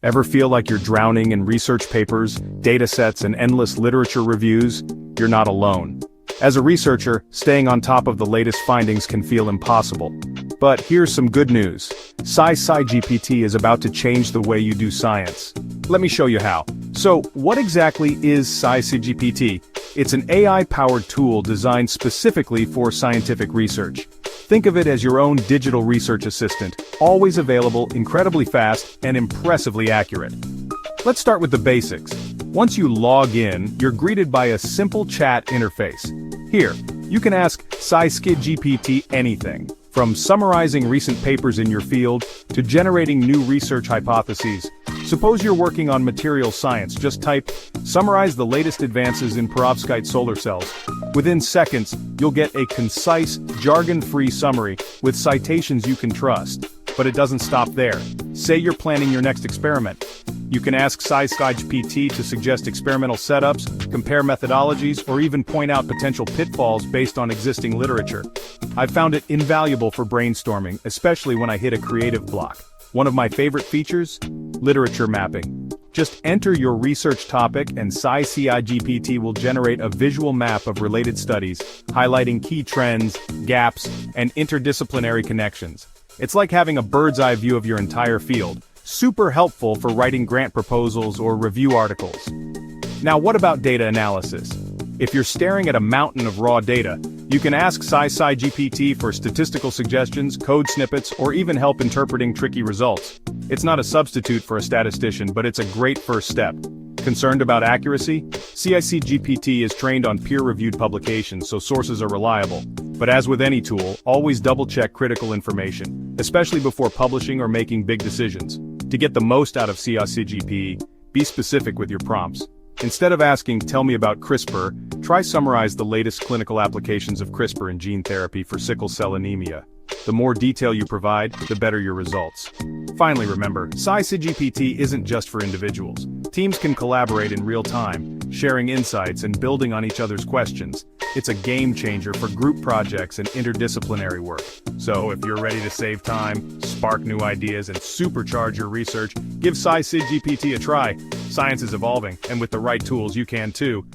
Ever feel like you're drowning in research papers, datasets, and endless literature reviews? You're not alone. As a researcher, staying on top of the latest findings can feel impossible. But here's some good news. SciSciGPT is about to change the way you do science. Let me show you how. So, what exactly is SciSciGPT? It's an AI-powered tool designed specifically for scientific research. Think of it as your own digital research assistant, always available, incredibly fast, and impressively accurate. Let's start with the basics. Once you log in, you're greeted by a simple chat interface. Here, you can ask SciSciGPT anything, from summarizing recent papers in your field to generating new research hypotheses. Suppose you're working on material science, just type, "Summarize the latest advances in perovskite solar cells." Within seconds, you'll get a concise, jargon-free summary with citations you can trust. But it doesn't stop there. Say you're planning your next experiment. You can ask SciSciGPT to suggest experimental setups, compare methodologies, or even point out potential pitfalls based on existing literature. I've found it invaluable for brainstorming, especially when I hit a creative block. One of my favorite features? Literature mapping. Just enter your research topic and SciSciGPT will generate a visual map of related studies, highlighting key trends, gaps, and interdisciplinary connections. It's like having a bird's-eye view of your entire field. Super helpful for writing grant proposals or review articles. Now, what about data analysis? If you're staring at a mountain of raw data, you can ask SciSciGPT for statistical suggestions, code snippets, or even help interpreting tricky results. It's not a substitute for a statistician, but it's a great first step. Concerned about accuracy? SciSciGPT is trained on peer-reviewed publications, so sources are reliable. But as with any tool, always double-check critical information, especially before publishing or making big decisions. To get the most out of SciSciGPT, be specific with your prompts. Instead of asking, "Tell me about CRISPR," try summarize the latest clinical applications of CRISPR in gene therapy for sickle cell anemia. The more detail you provide, the better your results. Finally, remember, SciSciGPT isn't just for individuals. Teams can collaborate in real time, sharing insights and building on each other's questions. It's a game changer for group projects and interdisciplinary work. So if you're ready to save time, spark new ideas, and supercharge your research, give SciSciGPT a try. Science is evolving, and with the right tools you can too.